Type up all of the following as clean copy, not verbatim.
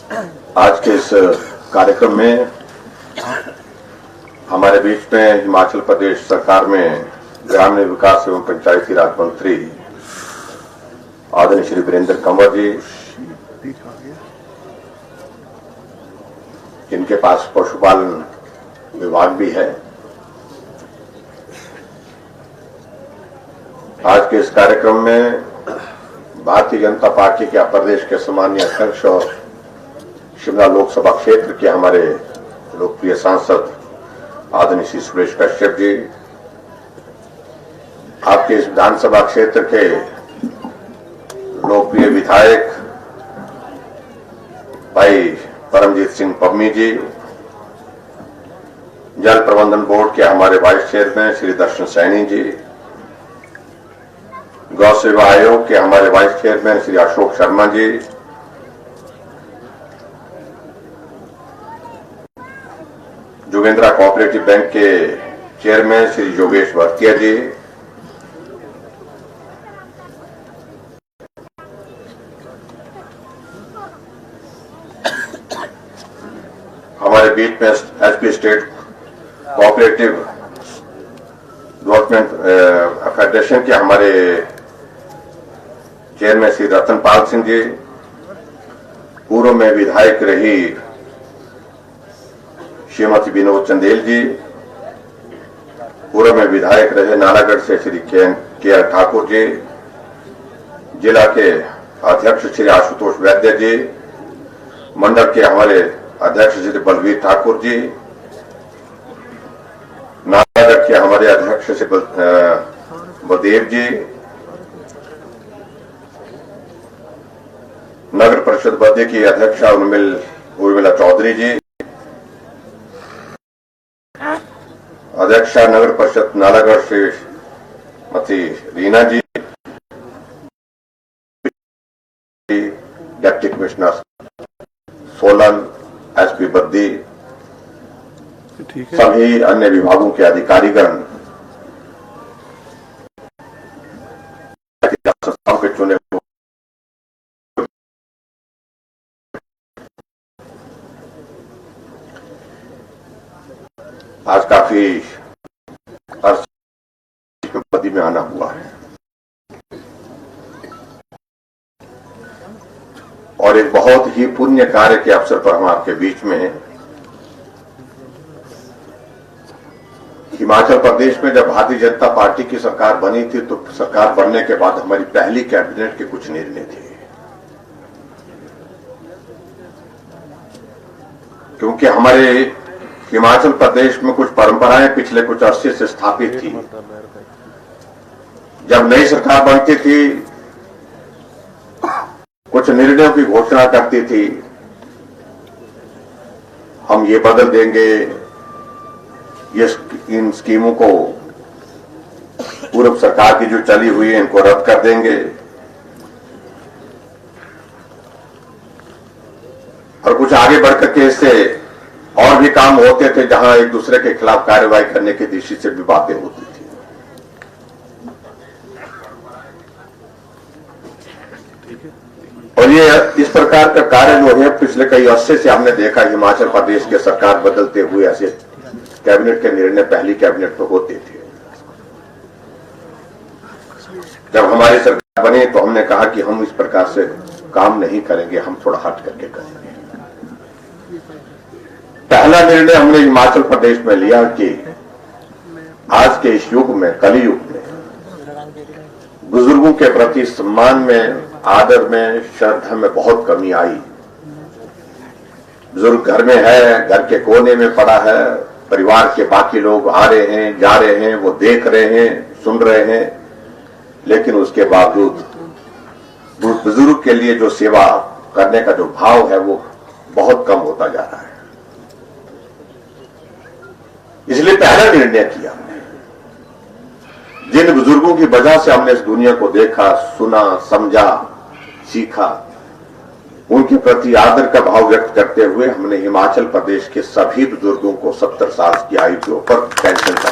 आज के इस कार्यक्रम में हमारे बीच में हिमाचल प्रदेश सरकार में ग्रामीण विकास एवं पंचायती राज मंत्री आदरणीय श्री वीरेंद्र कंवर जी, जिनके पास पशुपालन विभाग भी है। आज के इस कार्यक्रम में भारतीय जनता पार्टी के प्रदेश के सम्मानीय अध्यक्ष और शिमला लोकसभा क्षेत्र के हमारे लोकप्रिय सांसद आदरणीय श्री सुरेश कश्यप जी, आपके इस विधानसभा क्षेत्र के लोकप्रिय विधायक भाई परमजीत सिंह पम्मी जी, जल प्रबंधन बोर्ड के हमारे वाइस चेयरमैन श्री दर्शन सैनी जी, गौ सेवा आयोग के हमारे vice chairman Shri Ashok Sharma ji, जोगेंद्रा cooperative bank के चेयरमैन श्री योगेश भरतिया जी, हमारे बीच में SP state cooperative development federation के हमारे चेयरमैन श्री रतनपाल सिंह जी, पूर्व में विधायक रही श्रीमती विनोद चंदेल जी, पूर्व में विधायक रहे नालागढ़ से श्री के आर ठाकुर जी, जिला के अध्यक्ष श्री आशुतोष वैद्य जी, मंडल के हमारे अध्यक्ष श्री बलवीर ठाकुर जी, नालागढ़ के हमारे अध्यक्ष श्री बलदेव जी, नगर परिषद बद्दी की अध्यक्षा उर्मिला चौधरी जी, अध्यक्षा नगर परिषद Nalagarh Shrimati Reena ji, deputy commissioner Solan, SP Baddi, सभी अन्य विभागों के अधिकारीगण, संस्थाओं के चुने आज काफी अर्थ में आना हुआ है और एक बहुत ही पुण्य कार्य के अवसर पर हम आपके बीच में हैं। हिमाचल प्रदेश में जब भारतीय जनता पार्टी की सरकार बनी थी तो सरकार बनने के बाद हमारी पहली कैबिनेट के कुछ निर्णय थे, क्योंकि हमारे हिमाचल प्रदेश में कुछ परंपराएं पिछले कुछ अरसे से स्थापित थी। जब नई सरकार बनती थी, कुछ निर्णयों की घोषणा करती थी, हम ये बदल देंगे, ये इन स्कीमों को पूर्व सरकार की जो चली हुई है इनको रद्द कर देंगे, और कुछ आगे बढ़कर के इससे और भी काम होते थे जहां एक दूसरे के खिलाफ कार्रवाई करने की दृष्टि से भी बातें होती थी। और ये इस प्रकार का कार्य जो है पिछले कई अरसे से हमने देखा हिमाचल प्रदेश के सरकार बदलते हुए ऐसे कैबिनेट के निर्णय पहली कैबिनेट में होते थे। जब हमारी सरकार बनी तो हमने कहा कि हम इस प्रकार से काम नहीं करेंगे, हम थोड़ा हट करके करेंगे। पहला निर्णय हमने हिमाचल प्रदेश में लिया कि आज के इस युग में, कली युग में, बुजुर्गों के प्रति सम्मान में, आदर में, श्रद्धा में बहुत कमी आई। बुजुर्ग घर में है, घर के कोने में पड़ा है, परिवार के बाकी लोग आ रहे हैं, जा रहे हैं, वो देख रहे हैं, सुन रहे हैं, लेकिन उसके बावजूद बुजुर्ग के लिए जो सेवा करने का जो भाव है वो बहुत कम होता जा रहा है। इसलिए पहला निर्णय किया हमने, जिन बुजुर्गों की वजह से हमने इस दुनिया को देखा, सुना, समझा, सीखा, उनके प्रति आदर का भाव व्यक्त करते हुए हमने हिमाचल प्रदेश के सभी बुजुर्गों को 70 साल की आयु के ऊपर पेंशन का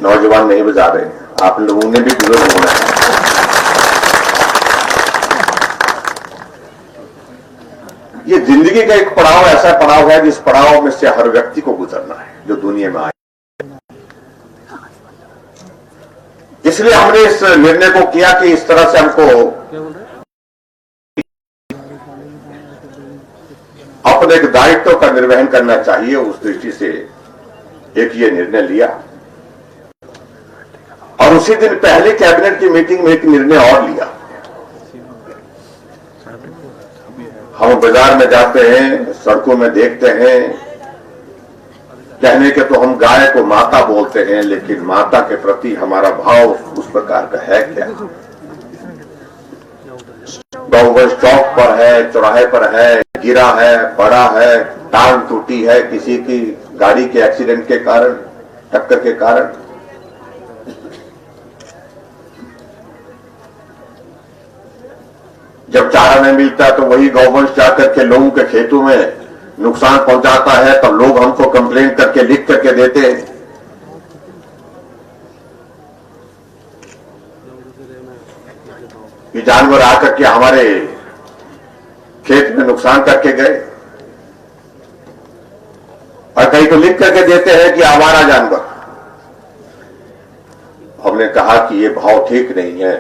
नौजवान नहीं बजा रहे, आप लोगों ने भी बुजुर्ग होना है। ये जिंदगी का एक पड़ाव, ऐसा पड़ाव है जिस पड़ाव में से हर व्यक्ति को गुजरना है जो दुनिया में आए। इसलिए हमने इस निर्णय को किया कि इस तरह से हमको अपने एक दायित्व का निर्वहन करना चाहिए। उस दृष्टि से एक ये निर्णय लिया और उसी दिन पहले कैबिनेट की मीटिंग में एक निर्णय और लिया। हम बाजार में जाते हैं, सड़कों में देखते हैं, कहने के तो हम गाय को माता बोलते हैं, लेकिन माता के प्रति हमारा भाव उस प्रकार का है क्या? गौवंश चौक पर है, चौराहे पर है, गिरा है, पड़ा है, टांग टूटी है किसी की गाड़ी के एक्सीडेंट के कारण, टक्कर के कारण। जब चारा नहीं मिलता तो वही गौवंश जाकर के लोगों के खेतों में नुकसान पहुंचाता है, तो लोग हमको कंप्लेंट करके लिख करके देते हैं कि जानवर आकर के हमारे खेत में नुकसान करके गए, और कहीं तो लिख करके देते हैं कि आवारा जानवर। हमने कहा कि ये भाव ठीक नहीं है।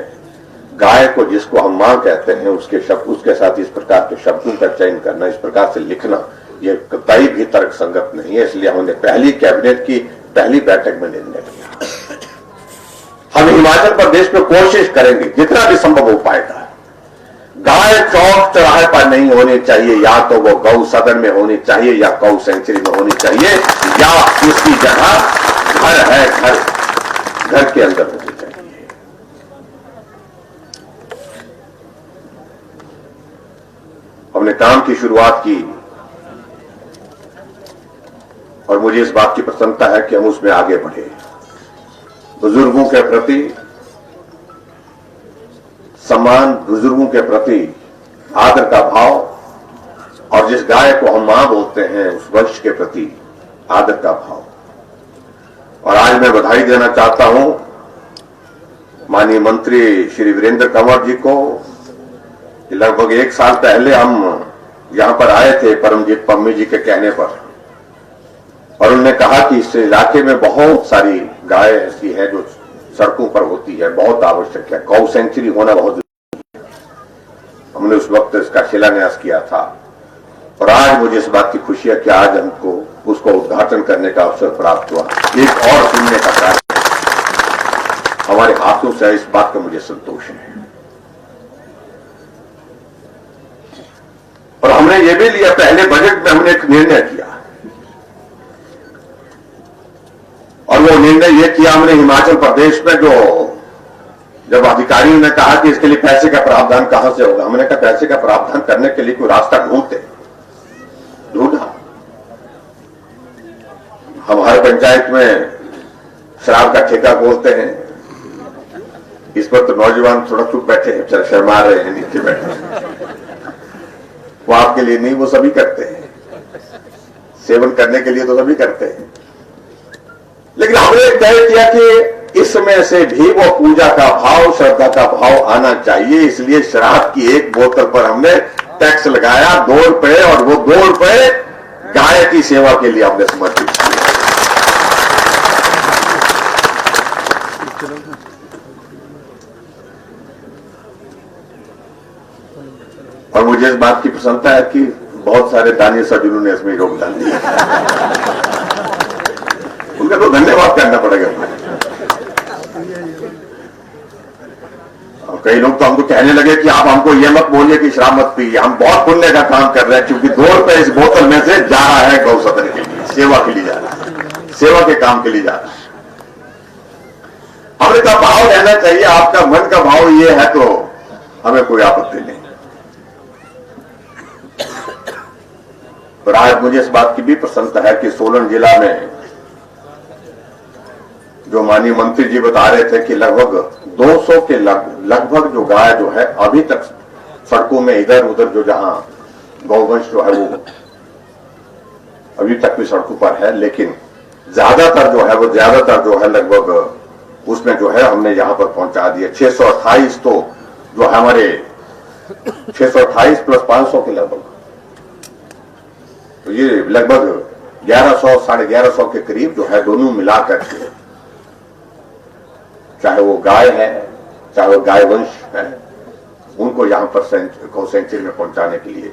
गाय को जिसको हम मां कहते हैं उसके शब्द, उसके साथ इस प्रकार के शब्दों का चयन करना, इस प्रकार से लिखना, ये कतई भी तर्क संगत नहीं है। इसलिए हमने पहली कैबिनेट की पहली बैठक में निर्णय लिया। हम हिमाचल प्रदेश में कोशिश करेंगे जितना भी संभव हो पाएगा, गाय चौक चौराहे पर नहीं होनी चाहिए, या तो वो गौ सदन में होनी चाहिए या गौ सेंचुरी में होनी चाहिए, या उसकी जगह घर है, घर के अंदर होनी चाहिए। हमने काम की शुरुआत की और मुझे इस बात की प्रसन्नता है कि हम उसमें आगे बढ़े। बुजुर्गों के प्रति सम्मान, बुजुर्गों के प्रति आदर का भाव, और जिस गाय को हम मां बोलते हैं उस वंश के प्रति आदर का भाव। और आज मैं बधाई देना चाहता हूं माननीय मंत्री श्री वीरेंद्र कंवर जी को। लगभग 1 साल पहले हम यहां पर आए थे परमजीत पम्मी जी के कहने पर, और उन्होंने कहा कि इस इलाके में बहुत सारी गाय ऐसी है जो सड़कों पर होती है, बहुत आवश्यक है, गौ सेंचुरी होना बहुत जरूरी है। हमने उस वक्त इसका शिलान्यास किया था और आज मुझे इस बात की खुशी है कि आज हमको उसको उद्घाटन करने का अवसर प्राप्त हुआ। एक और सुनने का कार्य हमारे हाथों से, इस बात का मुझे संतोष है। और हमने ये भी लिया, पहले बजट में हमने एक निर्णय किया, और वो निर्णय ये किया हमने हिमाचल प्रदेश में, जो जब अधिकारियों ने कहा कि इसके लिए पैसे का प्रावधान कहां से होगा, हमने कहा पैसे का प्रावधान करने के लिए कोई रास्ता ढूंढा। हम हर पंचायत में शराब का ठेका बोलते हैं, इस पर तो नौजवान थोड़ा चुप बैठे हैं, शर्मा रहे हैं, नीचे बैठे हैं। वो आपके लिए नहीं, वो सभी करते हैं, सेवन करने के लिए तो सभी करते हैं। लेकिन हमने तय किया कि इसमें से भी वो पूजा का भाव, श्रद्धा का भाव आना चाहिए। इसलिए शराब की एक बोतल पर हमने टैक्स लगाया 2 रुपए, और वो 2 रुपए गाय की सेवा के लिए हमने समर्पित किया। और मुझे इस बात की प्रसन्नता है कि बहुत सारे दानी सज्जनों ने इसमें योगदान दिया, उनका तो धन्यवाद करना पड़ेगा। और कई लोग तो हमको कहने लगे कि आप हमको ये मत बोलिए कि शराब मत पीजिए, हम बहुत पुण्य का काम कर रहे हैं, क्योंकि 2 रुपए इस बोतल में से जा रहा है गौ सदन के लिए, सेवा के लिए जा रहा है, सेवा के काम के लिए जा रहा है। हमने कहा भाव रहना चाहिए, आपका मन का भाव ये है तो हमें कोई आपत्ति नहीं। और आज मुझे इस बात की भी प्रसन्नता है कि सोलन जिला में जो माननीय मंत्री जी बता रहे थे कि लगभग 200 के लगभग जो गाय जो है अभी तक सड़कों में इधर उधर जो जहां गौवंश जो है वो अभी तक भी सड़कों पर है, लेकिन ज्यादातर जो है लगभग उसमें जो है हमने यहां पर पहुंचा दिया। 628 तो जो हमारे 628 प्लस 500 के लगभग तो ये लगभग 1100 1150 के करीब जो है दोनों मिलाकर के, चाहे वो गाय है चाहे वो गाय वंश है, उनको यहां पर गौ सेंचुरी में पहुंचाने के लिए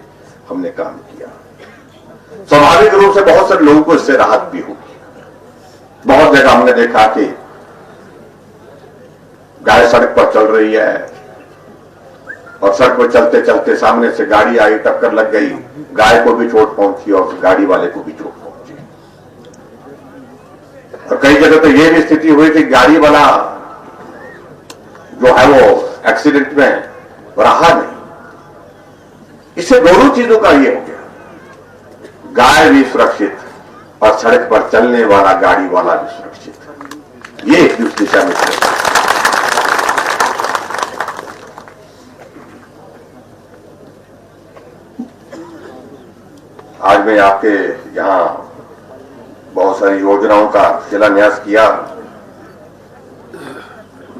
हमने काम किया। स्वाभाविक रूप से बहुत सारे लोगों को इससे राहत भी होगी। बहुत जगह हमने देखा कि गाय सड़क पर चल रही है और सड़क पर चलते चलते सामने से गाड़ी आई, टक्कर लग गई, गाय को भी चोट पहुंची और गाड़ी वाले को भी चोट पहुंची। और कई जगह तो यह भी स्थिति हुई कि गाड़ी वाला जो है वो एक्सीडेंट में रहा नहीं। इससे दोनों चीजों का ये हो गया, गाय भी सुरक्षित और सड़क पर चलने वाला गाड़ी वाला भी सुरक्षित। ये एक दूसरी दिशा में चल। आज मैं आपके यहां बहुत सारी योजनाओं का शिलान्यास किया,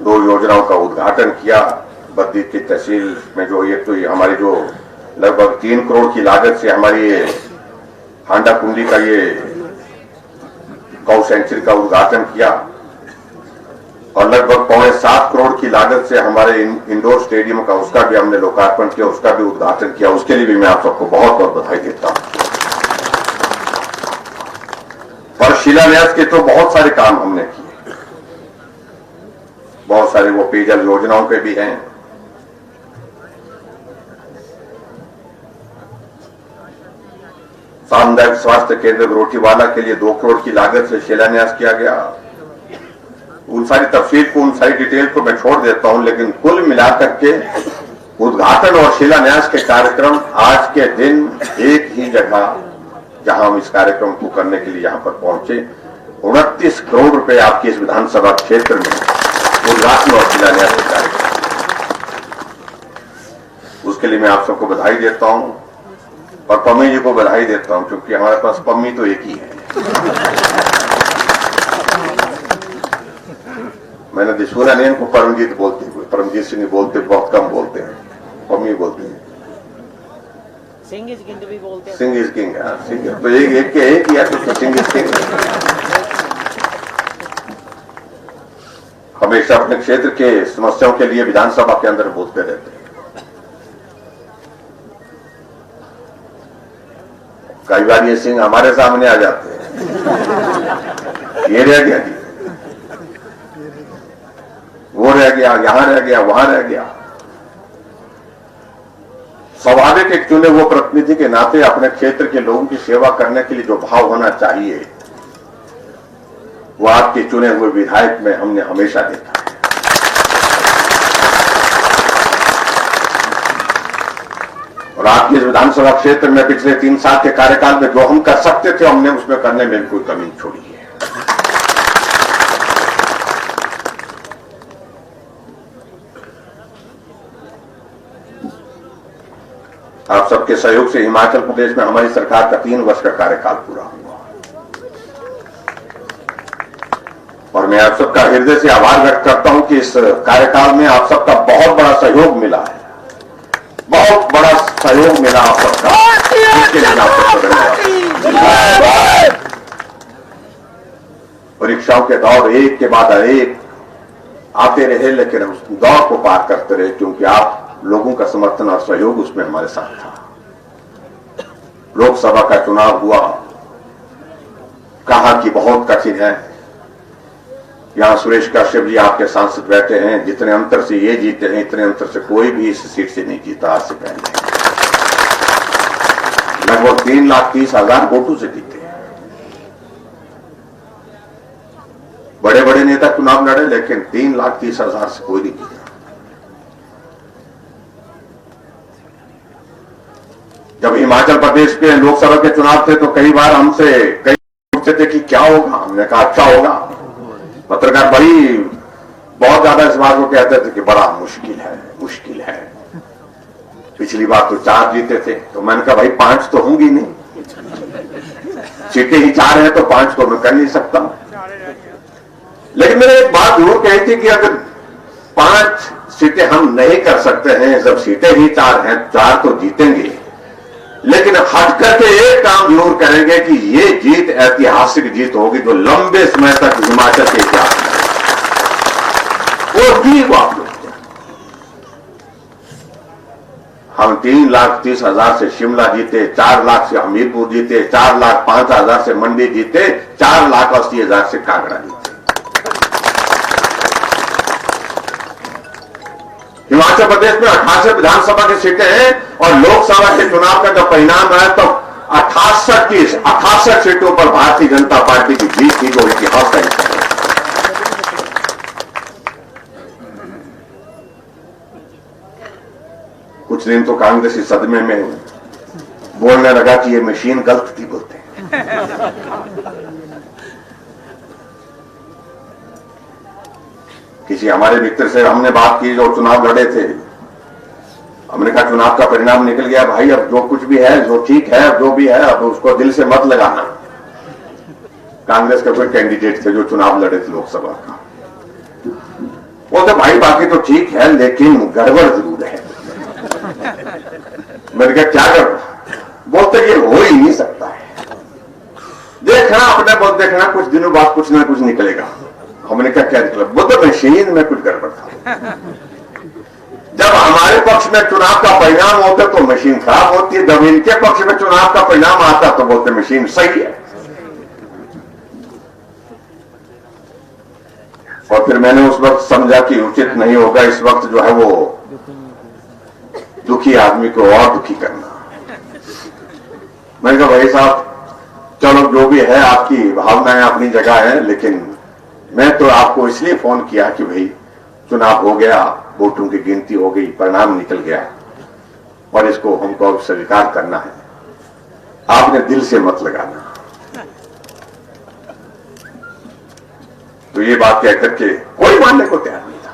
2 योजनाओं का उद्घाटन किया। बद्दी की तहसील में जो एक तो हमारी जो लगभग 3 करोड़ की लागत से हमारी ये हांडा कुंडी का ये गौ सेंचुरी का उद्घाटन किया और लगभग 7.25 करोड़ की लागत से हमारे इंडोर स्टेडियम का उसका भी हमने लोकार्पण किया, उसका भी उद्घाटन किया। उसके लिए भी मैं आप सबको बहुत बहुत बधाई देता हूं। और शिलान्यास के तो बहुत सारे काम हमने किए, बहुत सारे वो पेयजल योजनाओं के भी हैं। सामुदायिक स्वास्थ्य केंद्र रोटीवाला के लिए 2 करोड़ की लागत से शिलान्यास किया गया। उन सारी तफसील को, उन सारी डिटेल को मैं छोड़ देता हूं, लेकिन कुल मिलाकर के उद्घाटन और शिलान्यास के कार्यक्रम आज के दिन एक ही जगह जहां हम इस कार्यक्रम को करने के लिए यहां पर पहुंचे, 29 करोड़ रुपए आपके इस विधानसभा क्षेत्र में उद्घाटन और शिलान्यास के कार्यक्रम। उसके लिए मैं आप सबको बधाई देता हूं और पम्मी जी को बधाई देता हूं, क्योंकि हमारे पास पम्मी तो एक ही है। मैंने दिशूरा ने इनको परमजीत बोलते हुए, परमजीत सिंह बोलते, बहुत कम बोलते हैं, पम्मी बोलते हैं। सिंह इज किंग भी बोलते हैं। सिंह इज किंग, सिंह तो एक ही है, तो सिंह इज किंग। हमेशा अपने क्षेत्र के समस्याओं के लिए विधानसभा के अंदर बोलते रहते हैं। कई बार ये सिंह हमारे सामने आ जाते हैं, ये रह गया जी, वो रह गया, यहां रह गया, वहां रह गया। स्वाभाविक एक चुने वो प्रतिनिधि के नाते अपने क्षेत्र के लोगों की सेवा करने के लिए जो भाव होना चाहिए, वो आपके चुने हुए विधायक में हमने हमेशा देखा है। और आपके इस विधानसभा क्षेत्र में पिछले 3 साल के कार्यकाल में जो हम कर सकते थे, हमने उसमें करने में कोई कमी नहीं छोड़ी है। आप सबके सहयोग से हिमाचल प्रदेश में हमारी सरकार का 3 वर्ष का कार्यकाल पूरा हुआ और मैं आप सबका हृदय से आभार व्यक्त करता हूं कि इस कार्यकाल में आप सबका बहुत बड़ा सहयोग मिला है, बहुत बड़ा सहयोग मिला आप सबका। इसके लिए आप सबको धन्यवाद। परीक्षाओं के दौर एक के बाद एक आते रहे, लेकिन उस दौर को पार करते रहे, क्योंकि आप लोगों का समर्थन और सहयोग उसमें हमारे साथ था। लोकसभा का चुनाव हुआ, कहा कि बहुत कठिन है। यहां सुरेश कश्यप जी आपके सांसद बैठे हैं, जितने अंतर से ये जीते हैं, इतने अंतर से कोई भी इस सीट से नहीं जीता आज से पहले। लगभग 3,30,000 वोटों से जीते। बड़े बड़े नेता चुनाव लड़े, लेकिन 3,30,000 से कोई नहीं जीता। जब हिमाचल प्रदेश के लोकसभा के चुनाव थे तो कई बार हमसे कई पूछते थे कि क्या होगा, हमने कहा अच्छा होगा। पत्रकार बहुत ज्यादा इस बात को कहते थे कि बड़ा मुश्किल है, मुश्किल है। पिछली बार तो 4 जीते थे, तो मैंने कहा भाई 5 तो होंगी नहीं, सीटें ही 4 हैं तो 5 तो मैं कर नहीं सकता। लेकिन मैंने एक बात जरूर कही थी कि अगर 5 सीटें हम नहीं कर सकते हैं, जब सीटें ही 4 हैं, 4 तो जीतेंगे, लेकिन हट करके एक काम जरूर करेंगे कि ये जीत ऐतिहासिक जीत होगी जो लंबे समय तक हिमाचल के इतिहास में वो की वो आप लोग हम 3,30,000 से शिमला जीते, 4 लाख से हमीरपुर जीते, 4,05,000 से मंडी जीते, 4,80,000 से कांगड़ा जीते। हिमाचल प्रदेश में 88 विधानसभा की सीटें हैं और लोकसभा के चुनाव का जब परिणाम आया तो 68 सीटों पर भारतीय जनता पार्टी की जीत थी जो इतिहास का हिस्सा है। कुछ दिन तो कांग्रेस इस सदमे में बोलने लगा कि ये मशीन गलत थी बोलते हैं। किसी हमारे मित्र से हमने बात की जो चुनाव लड़े थे, हमने कहा चुनाव का परिणाम निकल गया भाई, अब जो कुछ भी है जो ठीक है जो भी है अब उसको दिल से मत लगाना। कांग्रेस का कोई कैंडिडेट थे जो चुनाव लड़े थे लोकसभा का, वो तो भाई बाकी तो ठीक है लेकिन गड़बड़ जरूर है। मैंने कहा क्या गड़बड़? बोलते ये हो ही नहीं सकता है, देखना अपने बहुत देखना कुछ दिनों बाद कुछ ना कुछ निकलेगा। हमने कहा क्या निकला? वो तो मशीन में कुछ गड़बड़ था। जब हमारे पक्ष में चुनाव का परिणाम होता तो मशीन खराब होती है, जब इनके पक्ष में चुनाव का परिणाम आता तो बोलते मशीन सही है। और फिर मैंने उस वक्त समझा कि उचित नहीं होगा इस वक्त जो है वो दुखी आदमी को और दुखी करना। मैंने कहा भाई साहब चलो जो भी है आपकी भावनाएं अपनी जगह है, लेकिन मैं तो आपको इसलिए फोन किया कि भाई चुनाव हो गया, वोटों की गिनती हो गई, परिणाम निकल गया और इसको हमको स्वीकार करना है, आपने दिल से मत लगाना। तो ये बात कह करके कोई मानने को तैयार नहीं था।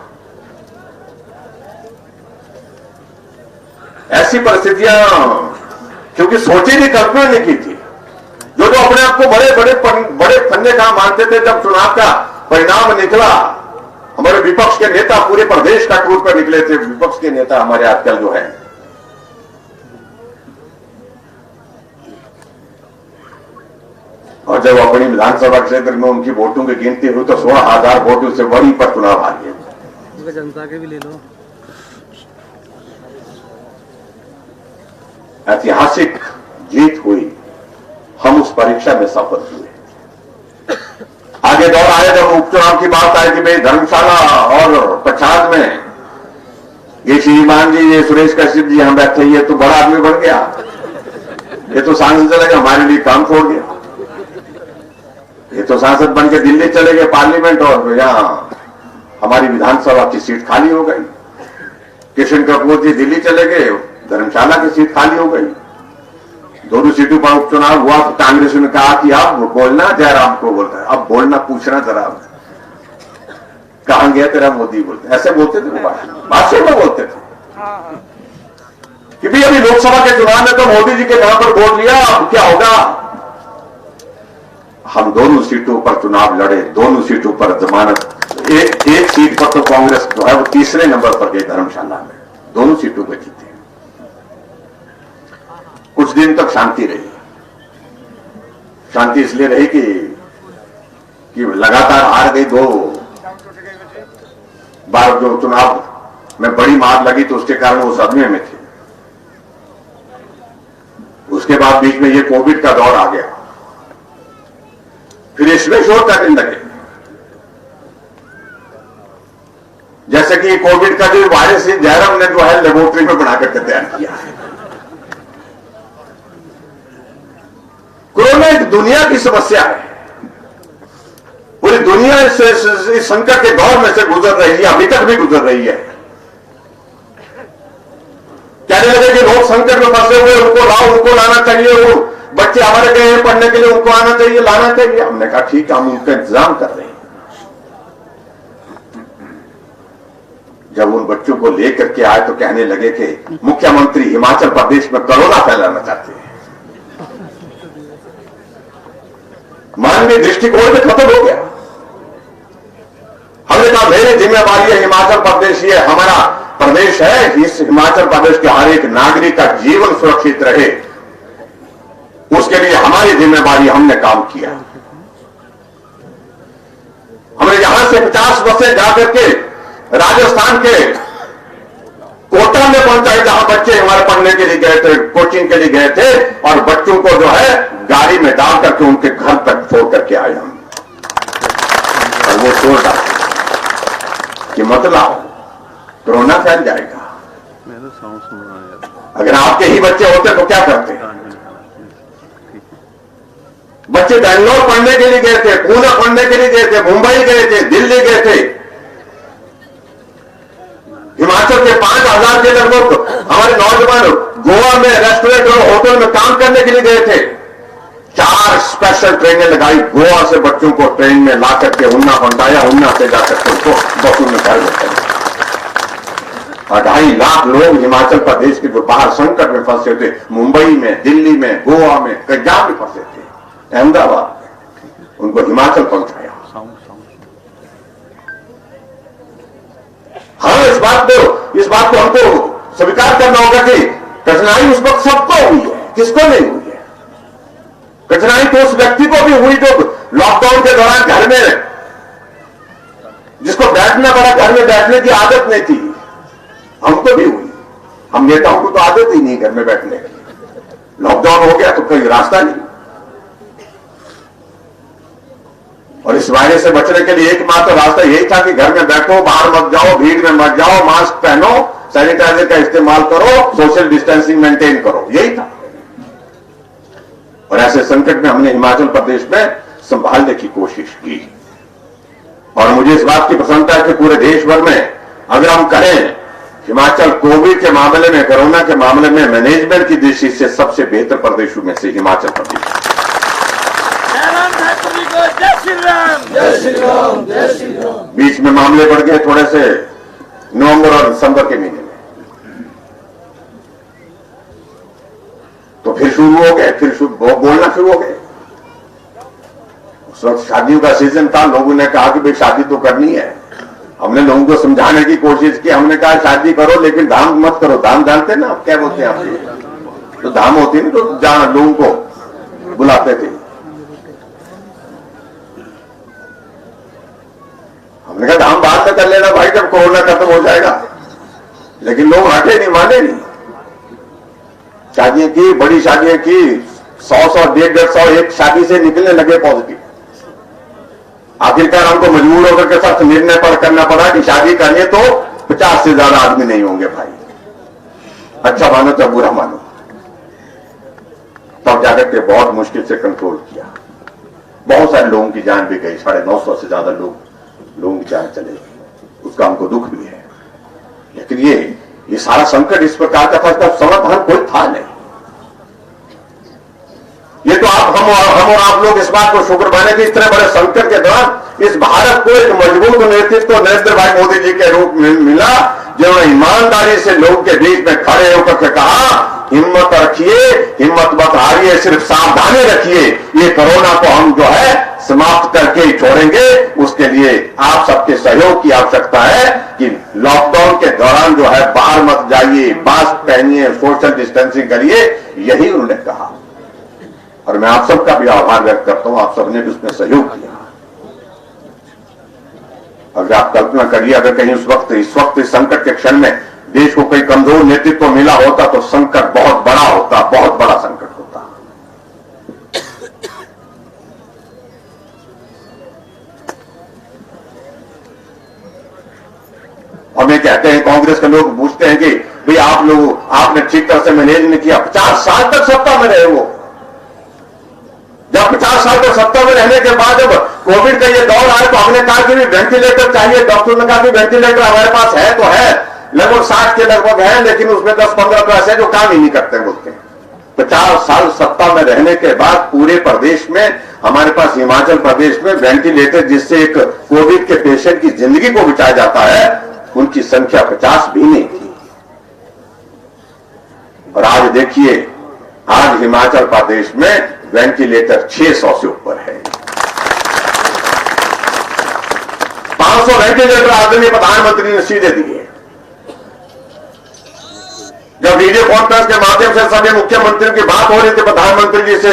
ऐसी परिस्थितियां क्योंकि सोची नहीं, कल्पना नहीं की थी। जो अपने आप को बड़े फन्ने काम मानते थे, जब चुनाव का परिणाम निकला, हमारे विपक्ष के नेता पूरे प्रदेश का टूर पर निकले थे। विपक्ष के नेता हमारे आजकल जो है, और जब अपनी विधानसभा क्षेत्र में उनकी वोटों की गिनती हुई तो 16,000 वोटों से बड़ी पर चुनाव आ गए। जनता के भी ले लो। ऐतिहासिक जीत हुई, हम उस परीक्षा में सफल हुए। आगे दौर आए जब उपचुनाव की बात आई कि भाई धर्मशाला और पच्छाद में ये श्रीमान जी, ये सुरेश कश्यप जी हम बैठे, ये तो बड़ा आदमी बन गया, ये तो सांसद चले गए, हमारे लिए काम छोड़ दिया। ये तो सांसद बन के दिल्ली चले गए पार्लियामेंट, और यहां हमारी विधानसभा की सीट खाली हो गई। किशन कपूर जी दिल्ली चले गए, धर्मशाला की सीट खाली हो गई। दोनों सीटों पर उपचुनाव हुआ तो कांग्रेस ने कहा कि आप बोलना, जयराम को बोलता है अब बोलना, पूछना जरा कहां गया तेरा मोदी, बोलते ऐसे बोलते थे, भाषण में बोलते थे कि भाई अभी लोकसभा के चुनाव में तो मोदी जी के नाम पर वोट लिया, अब क्या होगा। हम दोनों सीटों पर चुनाव लड़े, दोनों सीटों पर जमानत। एक सीट पर तो कांग्रेस जो है वो तीसरे नंबर पर गई धर्मशाला में, दोनों सीटों पर जीते। कुछ दिन तक शांति रही। शांति इसलिए रही कि लगातार हार गई, 2 बार जो चुनाव में बड़ी मार लगी तो उसके कारण वो सदमे में थे। उसके बाद बीच में ये कोविड का दौर आ गया, फिर इसमें शोर करने लगे। जैसे कि कोविड का जो वायरस जयराम ने जो है लेबोरेटरी में बना करके तैयार किया है। कोरोना एक दुनिया की समस्या है, पूरी दुनिया इस संकट के दौर में से गुजर रही है, अभी तक भी गुजर रही है। कहने लगे कि लोग संकट में फंसे हुए, उनको लाओ, उनको लाना चाहिए, वो बच्चे हमारे गए हैं पढ़ने के लिए, उनको आना चाहिए, लाना चाहिए। हमने कहा ठीक है, हम उनका इंतजाम कर रहे हैं। जब उन बच्चों को लेकर के आए तो कहने लगे कि मुख्यमंत्री हिमाचल प्रदेश में कोरोना फैलाना चाहते हैं। मानवीय दृष्टिकोण में खत्म हो गया। हमने कहा मेरी जिम्मेवारी है, हिमाचल प्रदेश ये हमारा प्रदेश है, इस हिमाचल प्रदेश के हर एक नागरिक का जीवन सुरक्षित रहे, उसके लिए हमारी जिम्मेदारी, हमने काम किया। हमने यहां से 50 बसें जाकर के राजस्थान के कोटा में पहुंचाई, जहां बच्चे हमारे पढ़ने के लिए गए थे, कोचिंग के लिए गए थे, और बच्चों को जो है गाड़ी में डाल करके उनके घर तक छोड़ करके आए हम। और वो छोड़ डाल कि मत लाओ, कोरोना फैल जाएगा। अगर आपके ही बच्चे होते तो क्या करते? बच्चे बैंगलोर पढ़ने के लिए गए थे, पुणे पढ़ने के लिए गए थे, मुंबई गए थे, दिल्ली गए थे। हिमाचल के 5,000 के लगभग हमारे नौजवान गोवा में रेस्टोरेंट और होटल में काम करने के लिए गए थे। 4 स्पेशल ट्रेनें लगाई, गोवा से बच्चों को ट्रेन में ला करके उन्ना पहुंचाया, उन्ना से जाकर के उनको बसों में कर देते। 2.5 लाख लोग हिमाचल प्रदेश के जो बाहर संकट में फंसे थे, मुंबई में, दिल्ली में, गोवा में, कई जहां भी फंसे थे, अहमदाबाद में, उनको हिमाचल पहुंचाया। हाँ, इस बात को हमको स्वीकार करना होगा कि कठिनाई उस वक्त सबको हुई है, किसको नहीं हुई है। कठिनाई तो उस व्यक्ति को भी हुई जो लॉकडाउन के दौरान घर में, जिसको बैठना पड़ा, घर में बैठने की आदत नहीं थी। हमको भी हुई। हम नेताओं को तो आदत ही नहीं घर में बैठने की। लॉकडाउन हो गया तो कोई रास्ता नहीं, और इस वायरस से बचने के लिए एकमात्र रास्ता यही था कि घर में बैठो, बाहर मत जाओ, भीड़ में मत जाओ, मास्क पहनो, सैनिटाइजर का इस्तेमाल करो, सोशल डिस्टेंसिंग मेंटेन करो, यही था। और ऐसे संकट में हमने हिमाचल प्रदेश में संभालने की कोशिश की। और मुझे इस बात की प्रसन्नता है कि पूरे देश भर में अगर हम कहें, हिमाचल कोविड के मामले में, कोरोना के मामले में मैनेजमेंट की दृष्टि से सबसे बेहतर प्रदेशों में से हिमाचल प्रदेश। बीच में मामले बढ़ गए थोड़े से नवंबर और दिसंबर के महीने में, तो फिर शुरू हो गए, बोलना शुरू हो गए। उस वक्त शादियों का सीजन था, लोगों ने कहा कि भाई शादी तो करनी है। हमने लोगों को समझाने की कोशिश की, हमने कहा शादी करो लेकिन धाम मत करो। धाम जानते ना आप क्या बोलते हैं? आप तो धाम होती है ना, तो जहां लोगों को बुलाते थे। हमने कहा धाम बाद में कर लेना भाई, जब कोरोना खत्म हो जाएगा। लेकिन लोग हटे नहीं, माने नहीं। शादियां की, बड़ी शादियां की, 100, 150, एक शादी से निकलने लगे पॉजिटिव। आखिरकार हमको मजबूर होकर के सख्त निर्णय पर करना पड़ा कि शादी करनी तो 50 से ज्यादा आदमी नहीं होंगे भाई। अच्छा मानो चाहे बुरा मानो। तब जाकर के बहुत मुश्किल से कंट्रोल किया। बहुत सारे लोगों की जान भी गई, 950 से ज्यादा लोगों की जान चले गई। उसका हमको दुख भी है। लेकिन ये सारा संकट इस प्रकार का था, इसका समाधान कोई था नहीं। ये तो हम और आप लोग इस बात को शुक्र माने कि इतने बड़े संकट के दौरान इस भारत को एक मजबूत नेतृत्व नरेंद्र भाई मोदी जी के रूप में मिला, जिन्होंने ईमानदारी से लोगों के बीच में खड़े होकर के कहा, हिम्मत रखिए, हिम्मत मत हारिए, सिर्फ सावधानी रखिए। ये कोरोना को हम जो है समाप्त करके ही छोड़ेंगे। उसके लिए आप सबके सहयोग की आवश्यकता है कि लॉकडाउन के दौरान जो है बाहर मत जाइए, मास्क पहनिए, सोशल डिस्टेंसिंग करिए, यही उन्होंने कहा। और मैं आप सबका भी आभार व्यक्त करता हूं, आप सबने भी उसमें सहयोग किया। अगर आप कल्पना करिए, अगर कहीं इस वक्त इस संकट के क्षण में देश को कोई कमजोर नेतृत्व मिला होता तो संकट बहुत बड़ा होता, बहुत बड़ा संकट होता। हमें कहते हैं, कांग्रेस के लोग पूछते हैं कि भाई आपने ठीक तरह से मैनेज नहीं किया। 50 साल तक सत्ता में रहे वो। जब 50 साल तक सत्ता में रहने के बाद जब कोविड का ये दौर आया तो हमने कहा कि वेंटिलेटर चाहिए। डॉक्टर ने कहा कि वेंटिलेटर हमारे पास है तो है, लगभग 60 के लगभग है, लेकिन उसमें 10-15 तो ऐसे जो काम ही नहीं करते बोलते हैं। 50 साल सत्ता में रहने के बाद पूरे प्रदेश में, हमारे पास हिमाचल प्रदेश में वेंटिलेटर जिससे एक कोविड के पेशेंट की जिंदगी को बचाया जाता है, उनकी संख्या 50 भी नहीं थी। और आज देखिए, आज हिमाचल प्रदेश में वेंटिलेटर 600 से ऊपर है। 500 वेंटिलेटर आदरणीय प्रधानमंत्री ने सीधे दिए। जब जब वीडियो कॉन्फ्रेंस के माध्यम से सभी मुख्यमंत्रियों की बात हो रही थी प्रधानमंत्री जी से,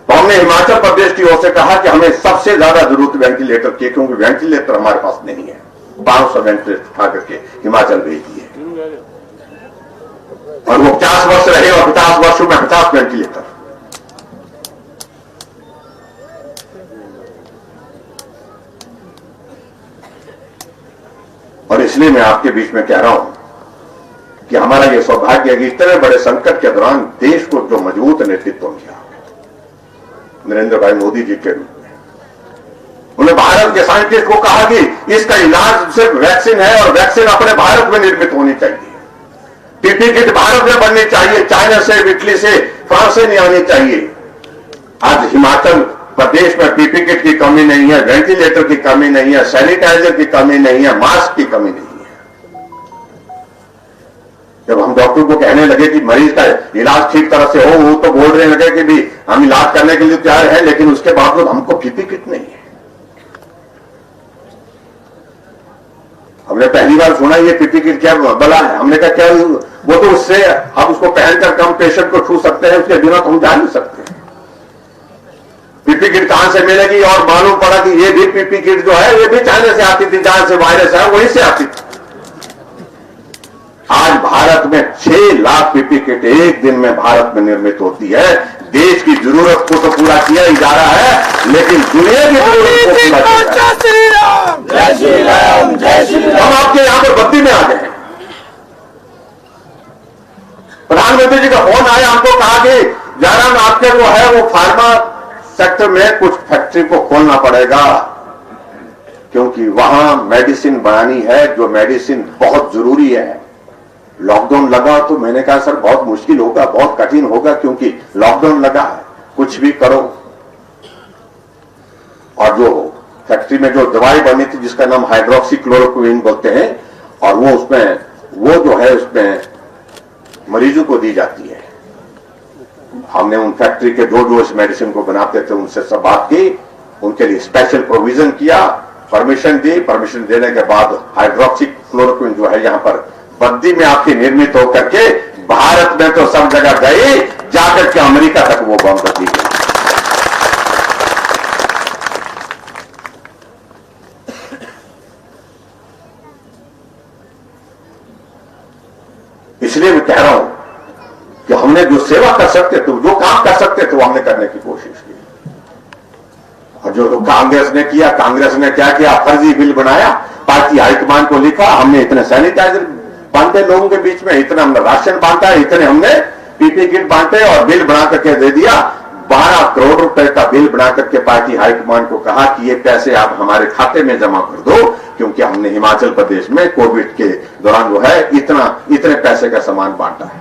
तो हमने हिमाचल प्रदेश की ओर से कहा कि हमें सबसे ज्यादा जरूरत वेंटिलेटर की, क्योंकि वेंटिलेटर हमारे पास नहीं है। 500 वेंटिलेटर उठा करके हिमाचल भेज दिए और वो 50 वर्ष रहे और 50 वर्षों में 50 वेंटिलेटर। और इसलिए मैं आपके बीच में कह रहा हूं कि हमारा यह सौभाग्य है कि इतने बड़े संकट के दौरान देश को जो मजबूत नेतृत्व किया नरेंद्र भाई मोदी जी के रूप में, उन्होंने भारत के साइंटिस्ट को कहा कि इसका इलाज सिर्फ वैक्सीन है और वैक्सीन अपने भारत में निर्मित होनी चाहिए। पीपी किट भारत में बननी चाहिए, चाइना से, इटली से, फ्रांस से नहीं आनी चाहिए। आज हिमाचल प्रदेश में पीपी किट की कमी नहीं है, वेंटिलेटर की कमी नहीं है, सैनिटाइजर की कमी नहीं है, मास्क की कमी नहीं है। जब हम डॉक्टर को कहने लगे कि मरीज का इलाज ठीक तरह से हो, वो तो बोल रहे लगे कि भी हम इलाज करने के लिए तैयार हैं, लेकिन उसके बावजूद हमको पीपी किट नहीं है। हमने पहली बार सुना ये पीपी किट क्या बला है। हमने कहा क्या वो तो उससे हम उसको पहनकर कम पेशेंट को छू सकते हैं, उसके बिना तो हम जा नहीं सकते। पीपी किट कहां से मिलेगी? और मालूम पड़ा कि ये भी पीपी किट जो है ये भी चाइना से आती थी, जहां से वायरस है वहीं से आती थी। आज भारत में 6 लाख पीपी किट एक दिन में भारत में निर्मित होती है। देश की जरूरत को तो पूरा किया ही जा रहा है, लेकिन दुनिया की जरूरत को पूरा जय श्री राम, जय श्री राम। हम आपके यहां पर बत्ती में आ गए हैं। प्रधानमंत्री जी का फोन आया, हमको कहा कि जयराम आपके जो है वो फार्मा सेक्टर में कुछ फैक्ट्री को खोलना पड़ेगा, क्योंकि वहां मेडिसिन बनानी है, जो मेडिसिन बहुत जरूरी है। लॉकडाउन लगा तो मैंने कहा सर बहुत मुश्किल होगा, बहुत कठिन होगा, क्योंकि लॉकडाउन लगा है, कुछ भी करो। और जो फैक्ट्री में जो दवाई बनी थी जिसका नाम हाइड्रोक्सी क्लोरोक्विन बोलते हैं, और वो उसमें वो जो है उसमें मरीजों को दी जाती है। हमने उन फैक्ट्री के जो इस मेडिसिन को बनाते थे उनसे सब बात की, उनके लिए स्पेशल प्रोविजन किया, परमिशन दी। परमिशन देने के बाद हाइड्रोक्सी क्लोरोक्विन जो है यहां पर बद्दी में आपकी निर्मित होकर के भारत में तो सब जगह गई, जाकर के अमेरिका तक वो बम बची गई। इसलिए मैं कह रहा हूं कि हमने जो सेवा कर सकते थे, जो काम कर सकते थे, वो हमने करने की कोशिश की। और जो कांग्रेस ने किया, कांग्रेस ने क्या किया, फर्जी बिल बनाया, पार्टी हाईकमान को लिखा, हमने इतने सैनिटाइजर बांटे लोगों के बीच में, इतना हमने राशन बांटा, इतने हमने पीपी किट बांटे और बिल बना करके दे दिया। 12 करोड़ रुपए का बिल बना करके पार्टी हाईकमान को कहा कि ये पैसे आप हमारे खाते में जमा कर दो, क्योंकि हमने हिमाचल प्रदेश में कोविड के दौरान जो है इतने पैसे का सामान बांटा है।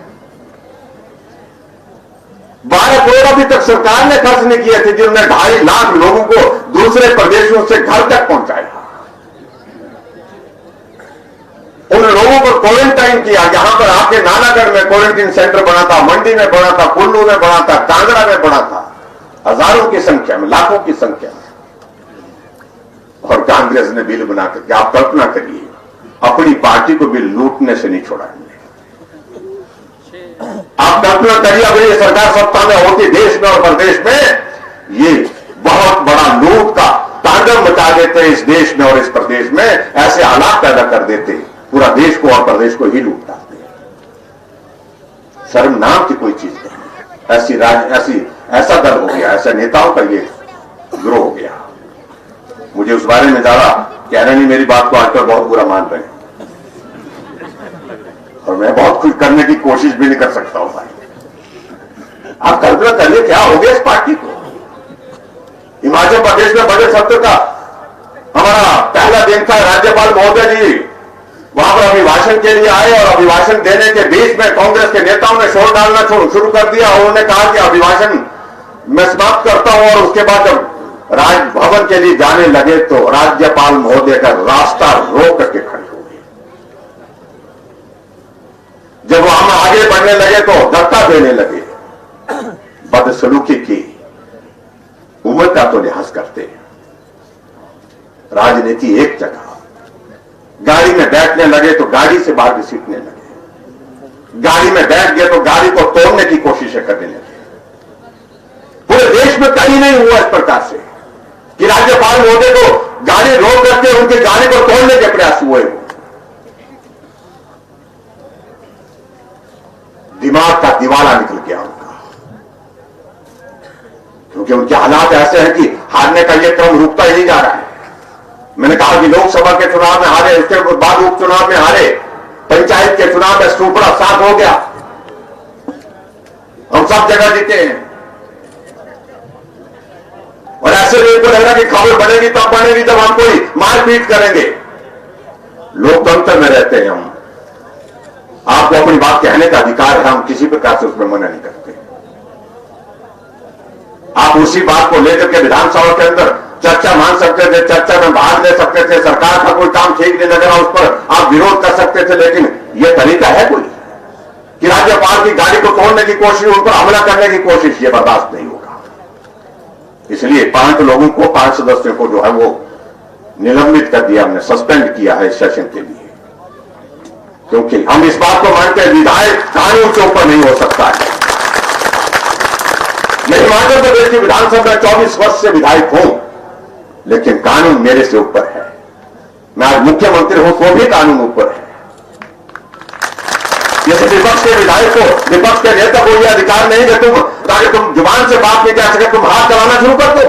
12 करोड़ अभी तक सरकार ने खर्च नहीं किए थे, जिन्होंने 2.5 लाख लोगों को दूसरे प्रदेशों से घर तक पहुंचाया। उन लोगों को क्वारंटाइन किया। यहां पर आपके नालागढ़ में क्वारंटाइन सेंटर बना था, मंडी में बना था, कुल्लू में बना था, कांगड़ा में बना था, हजारों की संख्या में, लाखों की संख्या में। और कांग्रेस ने बिल बना करके, आप कल्पना करिए, अपनी पार्टी को भी लूटने से नहीं छोड़ा। आप कल्पना करिए, अगर ये सरकार सत्ता में होती देश में और प्रदेश में, ये बहुत बड़ा लूट का तांडव मचा देते इस देश में और इस प्रदेश में, ऐसे हालात पैदा कर देते, पूरा देश को और प्रदेश को ही लूट डालते। शर्म नाम की कोई चीज नहीं। ऐसा दल हो गया, ऐसे नेताओं का ये गिरोह हो गया। मुझे उस बारे में ज्यादा कहना नहीं, मेरी बात को आजकल बहुत बुरा मान रहे हैं और मैं बहुत कुछ करने की कोशिश भी नहीं कर सकता हूं भाई। आप कल्पना करिए क्या हो गया इस पार्टी को। हिमाचल प्रदेश में बजट सत्र का हमारा पहला दिन था, राज्यपाल महोदय जी वहां पर अभिभाषण के लिए आए और अभिभाषण देने के बीच में कांग्रेस के नेताओं ने शोर डालना शुरू कर दिया। उन्होंने कहा कि अभिभाषण मैं समाप्त करता हूं, और उसके बाद जब राजभवन के लिए जाने लगे तो राज्यपाल महोदय का रास्ता रोक करके खड़े हो गए। जब हम आगे बढ़ने लगे तो धक्का देने लगे, बदसलूकी की, उम्र का तो लिहाज करते। राजनीति एक जगह, गाड़ी में बैठने लगे तो गाड़ी से बाहर घसीटने लगे, गाड़ी में बैठ गए तो गाड़ी को तोड़ने की कोशिशें करने लगे। पूरे देश में कहीं नहीं हुआ इस प्रकार से कि राज्यपाल महोदय को गाड़ी रोक करके उनकी गाड़ी को तोड़ने के प्रयास हुए। दिमाग का दिवाला निकल गया उनका, क्योंकि उनके हालात ऐसे हैं कि हारने का यह क्रम रुकता ही नहीं जा रहा है। मैंने कहा कि लोकसभा के चुनाव में हारे, उसके बाद उपचुनाव में हारे, पंचायत के चुनाव में सुपड़ा साथ हो गया, हम सब जगह जीते हैं। और ऐसे लोगों को लग रहा कि खबर बनेगी तब बनेगी जब हम कोई मारपीट करेंगे। लोकतंत्र में रहते हैं हम, आपको अपनी बात कहने का अधिकार है, हम किसी प्रकार से उसमें मना नहीं करते। आप उसी बात को लेकर के विधानसभा के अंदर चर्चा मान सकते थे, चर्चा में भाग ले सकते थे, सरकार का कोई काम ठीक नहीं लग रहा उस पर आप विरोध कर सकते थे, लेकिन यह तरीका है कोई कि राज्यपाल की गाड़ी को तोड़ने की कोशिश, उन पर हमला करने की कोशिश, यह बर्दाश्त नहीं होगा। इसलिए 5 लोगों को, 5 सदस्यों को जो है वो निलंबित कर दिया, हमने सस्पेंड किया है इस सेशन के लिए, क्योंकि हम इस बात को मानते हैं विधायक कानून के ऊपर नहीं हो सकता है। मैं हिमाचल प्रदेश की विधानसभा में 24 वर्ष से विधायक हूं, लेकिन कानून मेरे से ऊपर है। मैं आज मुख्यमंत्री हूं तो भी कानून ऊपर है। जैसे विपक्ष के विधायक को, विपक्ष के नेता को यह अधिकार नहीं कि तुम जुबान से बात नहीं कह सके, तुम हाथ चलाना शुरू कर दो।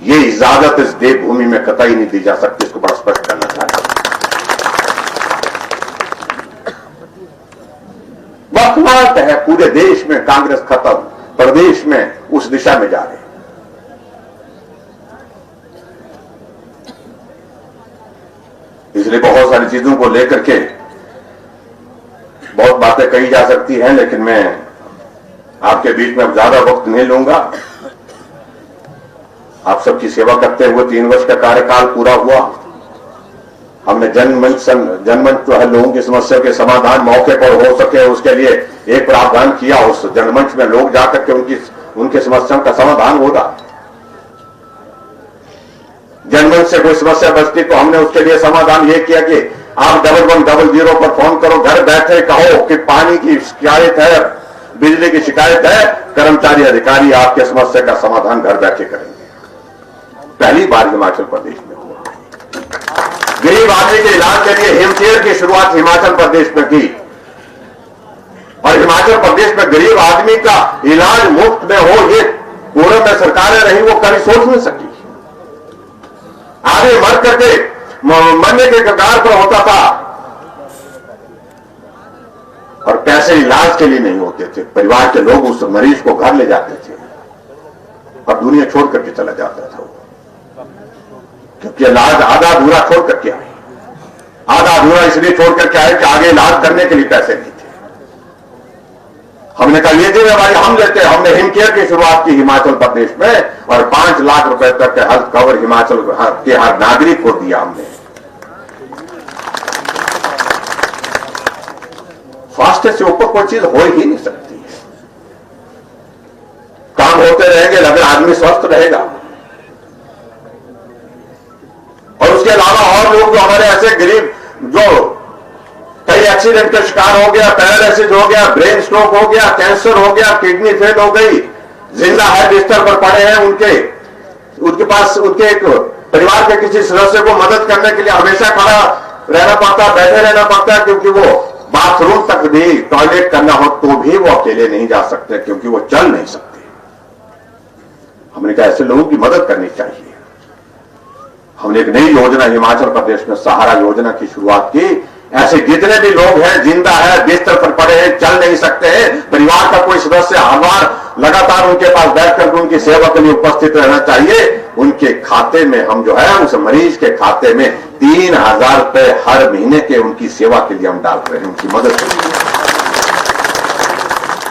ये इजाजत इस देवभूमि में कतई नहीं दी जा सकती, इसको बड़ा स्पष्ट करना चाहिए। वक्त है, पूरे देश में कांग्रेस खत्म, प्रदेश में उस दिशा में जा रहे हैं। इसलिए बहुत सारी चीजों को लेकर के बहुत बातें कही जा सकती हैं, लेकिन मैं आपके बीच में ज्यादा वक्त नहीं लूंगा। आप सबकी सेवा करते हुए 3 वर्ष का कार्यकाल पूरा हुआ। हमने जनमंच जो है लोगों की समस्या के समाधान मौके पर हो सके उसके लिए एक प्रावधान किया। उस जनमंच में लोग जाकर के उनकी समस्याओं का समाधान होगा। जनमंच से कोई समस्या बचती तो हमने उसके लिए समाधान यह किया कि आप 1100 पर फोन करो, घर बैठे कहो कि पानी की शिकायत है, बिजली की शिकायत है, कर्मचारी अधिकारी आपके समस्या का समाधान घर बैठे करेंगे। पहली बार हिमाचल प्रदेश में हुआ। गरीब आदमी के इलाज के लिए हिमकेयर की शुरुआत हिमाचल प्रदेश में की, और हिमाचल प्रदेश में गरीब आदमी का इलाज मुफ्त में हो, ये पूर्व में सरकारें रही वो कभी सोच नहीं सकी। आगे मर करके मरने के कगार पर होता था, और पैसे इलाज के लिए नहीं होते थे। परिवार के लोग उस मरीज को घर ले जाते थे और दुनिया छोड़ करके चला जाता था, क्योंकि इलाज आधा अधूरा छोड़ करके आए। आधा अधूरा इसलिए छोड़ करके आए कि आगे इलाज करने के लिए पैसे नहीं थे। हमने कहा ये जिम्मेवारी हम लेते हैं। हमने हिमकेयर की शुरुआत की हिमाचल प्रदेश में, और 5 लाख रुपए तक के हेल्थ कवर हिमाचल के हर नागरिक को दिया हमने। स्वास्थ्य से ऊपर कोई चीज हो ही नहीं सकती है। काम होते रहेंगे, अगर आदमी स्वस्थ रहेगा। और उसके अलावा और लोग जो हमारे ऐसे गरीब जो कई एक्सीडेंट का शिकार हो गया, पैरालिसिस हो गया, ब्रेन स्ट्रोक हो गया, कैंसर हो गया, किडनी फेल हो गई, जिंदा है, बिस्तर पर पड़े हैं, उनके पास उनके एक परिवार के किसी सदस्य को मदद करने के लिए हमेशा खड़ा रहना पड़ता, बैठे रहना पड़ता है, क्योंकि वो बाथरूम तक भी टॉयलेट करना हो तो भी वो अकेले नहीं जा सकते, क्योंकि वो चल नहीं सकते। हमने कहा ऐसे लोगों की मदद करनी चाहिए। हमने एक नई योजना हिमाचल प्रदेश में सहारा योजना की शुरुआत की। ऐसे जितने भी लोग हैं, जिंदा है, बिस्तर पर पड़े हैं, चल नहीं सकते हैं, परिवार का कोई सदस्य हर बार लगातार उनके पास बैठकर उनकी सेवा के लिए उपस्थित रहना चाहिए। उनके खाते में हम जो है उस मरीज के खाते में 3000 रुपए हर महीने के उनकी सेवा के लिए हम डाल रहे हैं, उनकी मदद के लिए।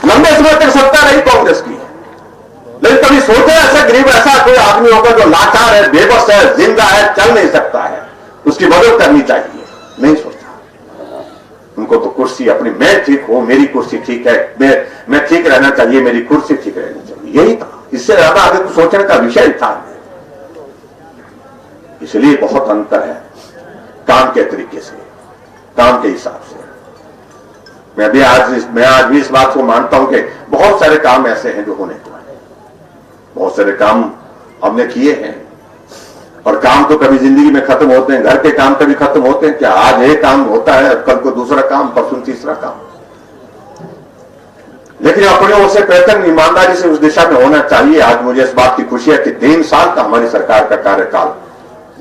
लंबे समय तक सत्ता रही कांग्रेस की, लेकिन कभी सोचे ऐसा गरीब ऐसा कोई आदमी होगा जो लाचार है, बेबस है, जिंदा है, चल नहीं सकता है, उसकी मदद करनी चाहिए? नहीं सोचा। उनको तो कुर्सी अपनी, मैं ठीक हूं, मेरी कुर्सी ठीक है, मैं ठीक रहना चाहिए, मेरी कुर्सी ठीक रहनी चाहिए, यही था। इससे ज्यादा आगे तो सोचने का विषय था। इसलिए बहुत अंतर है काम के तरीके से, काम के हिसाब से। मैं आज भी इस बात को मानता हूं कि बहुत सारे काम ऐसे हैं जो होने को है, बहुत सारे काम हमने किए हैं, और काम तो कभी जिंदगी में खत्म होते हैं, घर के काम कभी खत्म होते हैं क्या? आज एक काम होता है, कल को दूसरा काम, परसों तीसरा काम। लेकिन अपने ओर से प्रयत्न ईमानदारी से उस दिशा में होना चाहिए। आज मुझे इस बात की खुशी है कि 3 साल का हमारी सरकार का कार्यकाल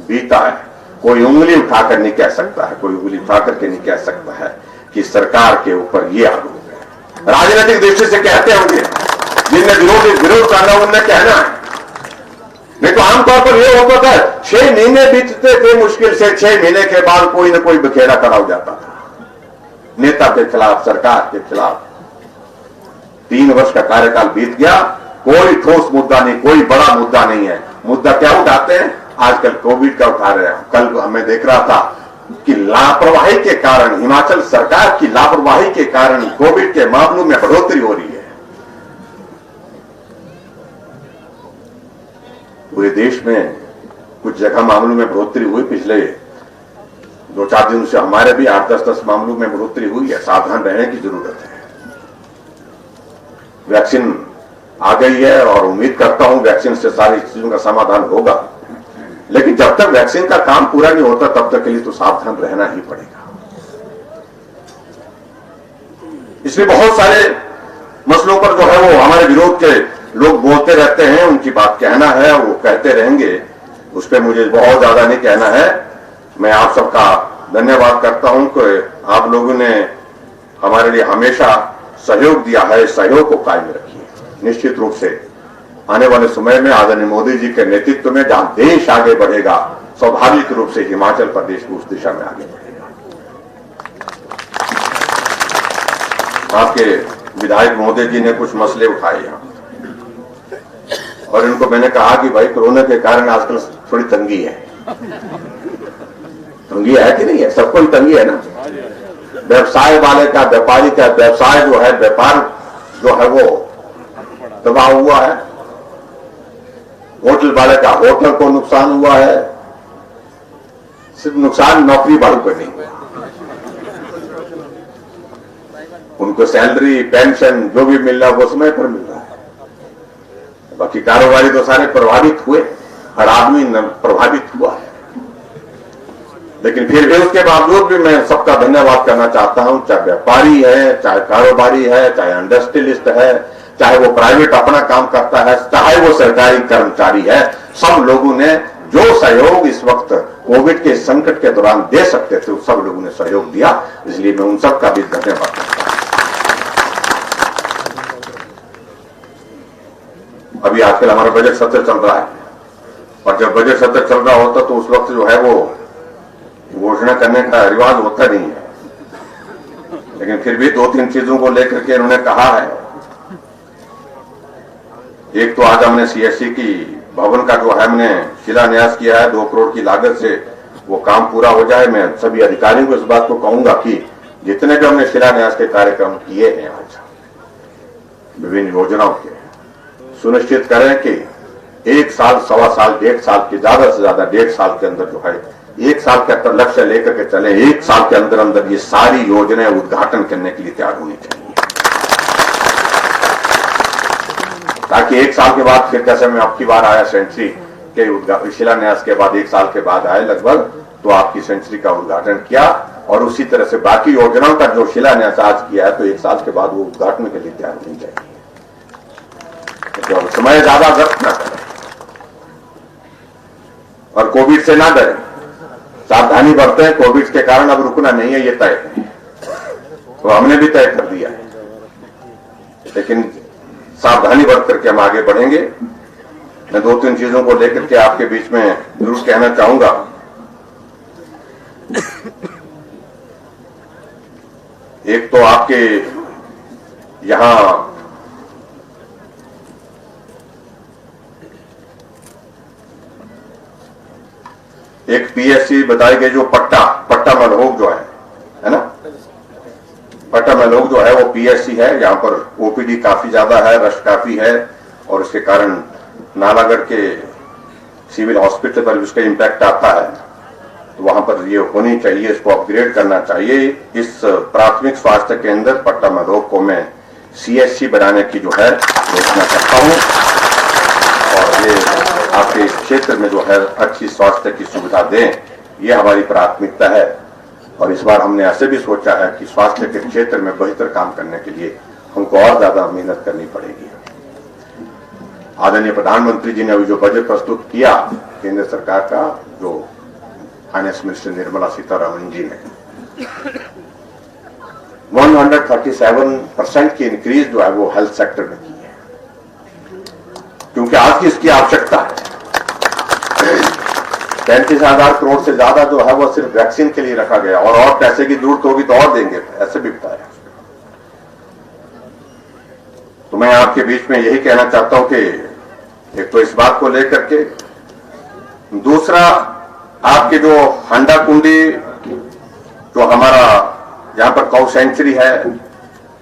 बीता है। कोई उंगली उठाकर नहीं कह सकता है, कोई उंगली उठा करके नहीं कह सकता है कि सरकार के ऊपर ये आरोप है। राजनीतिक दृष्टि से कहते होंगे, जिनने विरोध करना उनने कहना है, नहीं तो आमतौर पर यह होता था 6 महीने बीतते थे मुश्किल से, 6 महीने के बाद कोई न कोई बखेड़ा खड़ा हो जाता था नेता के खिलाफ, सरकार के खिलाफ। 3 वर्ष का कार्यकाल बीत गया, कोई ठोस मुद्दा नहीं, कोई बड़ा मुद्दा नहीं है। मुद्दा क्या उठाते हैं? आजकल कोविड का उठा रहे हैं। कल हमें देख रहा था कि लापरवाही के कारण, हिमाचल सरकार की लापरवाही के कारण कोविड के मामलों में बढ़ोतरी हो रही है। पूरे देश में कुछ जगह मामलों में बढ़ोतरी हुई, पिछले 2-4 दिनों से हमारे भी 8-10 मामलों में बढ़ोतरी हुई है। सावधान रहने की जरूरत है। वैक्सीन आ गई है और उम्मीद करता हूं वैक्सीन से सारी चीजों का समाधान होगा, लेकिन जब तक वैक्सीन का काम पूरा नहीं होता तब तक के लिए तो सावधान रहना ही पड़ेगा। इसलिए बहुत सारे मसलों पर जो है वो हमारे विरोध के लोग बोलते रहते हैं, उनकी बात कहना है, वो कहते रहेंगे, उस पर मुझे बहुत ज्यादा नहीं कहना है। मैं आप सबका धन्यवाद करता हूं कि आप लोगों ने हमारे लिए हमेशा सहयोग दिया है, सहयोग को कायम रखिए। निश्चित रूप से आने वाले समय में आदरणीय मोदी जी के नेतृत्व में जहां देश आगे बढ़ेगा, स्वाभाविक रूप से हिमाचल प्रदेश को उस दिशा में आगे बढ़ेगा। आपके विधायक महोदय जी ने कुछ मसले उठाए यहां, और इनको मैंने कहा कि भाई कोरोना के कारण आजकल थोड़ी तंगी है। तंगी है कि नहीं है? सबको ही तंगी है ना। व्यवसाय वाले का, व्यापारी का व्यवसाय जो है, व्यापार जो है वो तबाह हुआ है। होटल वाले का होटल को नुकसान हुआ है। सिर्फ नुकसान नौकरी वालों को नहीं हुआ, उनको सैलरी, पेंशन जो भी मिल रहा है वो समय पर मिल रहा है। बाकी कारोबारी तो सारे प्रभावित हुए, हर आदमी प्रभावित हुआ है। लेकिन फिर भी उसके बावजूद भी मैं सबका धन्यवाद करना चाहता हूं, चाहे व्यापारी है, चाहे कारोबारी है, चाहे इंडस्ट्रियलिस्ट है, चाहे वो प्राइवेट अपना काम करता है, चाहे वो सरकारी कर्मचारी है। सब लोगों ने जो सहयोग इस वक्त कोविड के संकट के दौरान दे सकते थे, सब लोगों ने सहयोग दिया। इसलिए मैं उन सबका भी धन्यवाद करता हूं। अभी आजकल हमारा बजट सत्र चल रहा है, और जब बजट सत्र चल रहा होता तो उस वक्त जो है वो घोषणा करने का रिवाज होता नहीं है। लेकिन फिर भी 2-3 चीजों को लेकर के उन्होंने कहा है। एक तो आज हमने सीएससी की भवन का जो है हमने शिलान्यास किया है, 2 करोड़ की लागत से वो काम पूरा हो जाए। मैं सभी अधिकारियों को इस बात को कहूंगा कि जितने भी हमने शिलान्यास के कार्यक्रम किए हैं आज विभिन्न योजनाओं के, सुनिश्चित करें कि 1 साल, 1.25 साल, 1.5 साल की ज्यादा से ज्यादा 1.5 साल के अंदर जो है, 1 साल के अंदर लक्ष्य लेकर के चले। 1 साल के अंदर अंदर ये सारी योजनाएं उद्घाटन करने के लिए तैयार होनी चाहिए, ताकि 1 साल के बाद फिर कैसे मैं आपकी बार आया सेंचुरी के शिलान्यास के बाद 1 साल के बाद आए लगभग, तो आपकी सेंचुरी का उद्घाटन किया, और उसी तरह से बाकी योजनाओं का जो शिलान्यास आज किया है तो 1 साल के बाद वो उद्घाटन के लिए तैयार होनी चाहिए। तो समय ज्यादा व्यर्थ ना करें और कोविड से ना डरें, सावधानी बरतें। कोविड के कारण अब रुकना नहीं है, ये तय है, तो हमने भी तय कर दिया है। लेकिन सावधानी बरत करके हम आगे बढ़ेंगे। मैं 2-3 चीजों को लेकर के आपके बीच में जरूर कहना चाहूंगा। एक तो आपके यहां एक पीएससी बताई गई, जो पट्टा मलहोग जो है ना, पट्टा मलहोग जो है वो पीएससी है। यहाँ पर ओपीडी काफी ज्यादा है, रश काफी है, और उसके कारण नालागढ़ के सिविल हॉस्पिटल पर भी उसका इम्पैक्ट आता है। तो वहां पर ये होनी चाहिए, इसको अपग्रेड करना चाहिए। इस प्राथमिक स्वास्थ्य केंद्र पट्टा मधोक को मैं CSC बनाने की जो है घोषणा करता हूं, और ये आपके क्षेत्र में जो है अच्छी स्वास्थ्य की सुविधा दें, ये हमारी प्राथमिकता है। और इस बार हमने ऐसे भी सोचा है कि स्वास्थ्य के क्षेत्र में बेहतर काम करने के लिए हमको और ज्यादा मेहनत करनी पड़ेगी। आदरणीय प्रधानमंत्री जी ने अभी जो बजट प्रस्तुत किया केंद्र सरकार का, जो फाइनेंस मिनिस्टर निर्मला सीतारमण जी ने 137% की इंक्रीज जो है वो हेल्थ सेक्टर में की है, क्योंकि आज की इसकी आवश्यकता है। 35,000 करोड़ से ज्यादा जो है वो सिर्फ वैक्सीन के लिए रखा गया, और पैसे की जरूरत होगी तो और देंगे, ऐसे भी बताया। तो मैं आपके बीच में यही कहना चाहता हूं कि एक तो इस बात को लेकर के, दूसरा आपके जो हंडा कुंडी जो हमारा यहाँ पर काउ सेंचुरी है,